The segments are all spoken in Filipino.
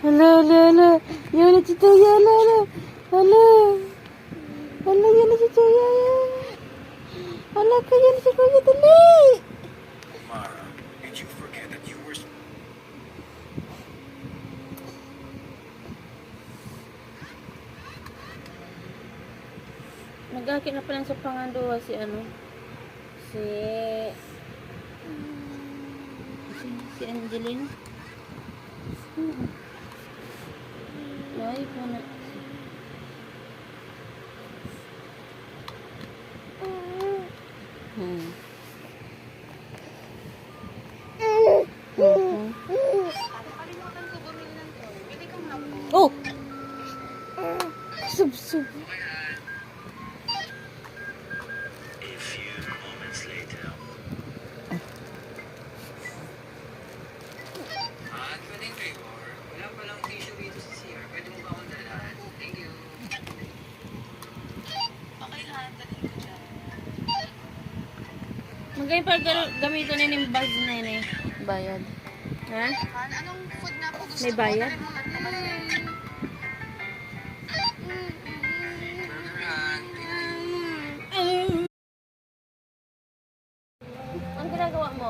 Hala, hala, hala. Yan na si Tuya, hala, hala. Hala. Hala, yan na si Tuya, yan. Hala ka, yan na si Tuya, dali. Mara, did you forget that you were... Nag-akit na pala sa panganduwa si si Angeline. Live mo na. Oh! Sub. A few moments later. Pwedeng favor. Wala palang tissue dito sa CR. Pwede mo ba akong dalahan? Thank you. Okay lang. Dali ko dyan. Magaling pa gamitin na yung bag na yun eh. Bayad. Ha? Anong food na po gusto May bayad? mo? Ang ginagawa mo?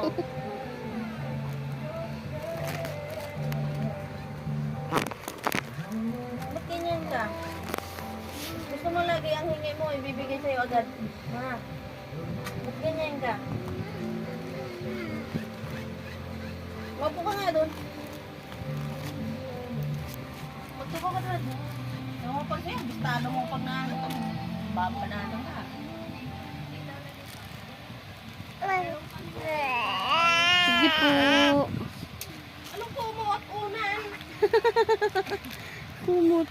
Ba't ganyan ka? Gusto mo lagi ang hingi mo, ibibigay sa'yo agad. Ha? Ba't ganyan ka? Wapo ka nga doon. Magtuko ka doon. Yung pag sa'yo, bistado mo pag naano ka mo. Babanado ka. Sige po. Anong kumot unan? Kumot.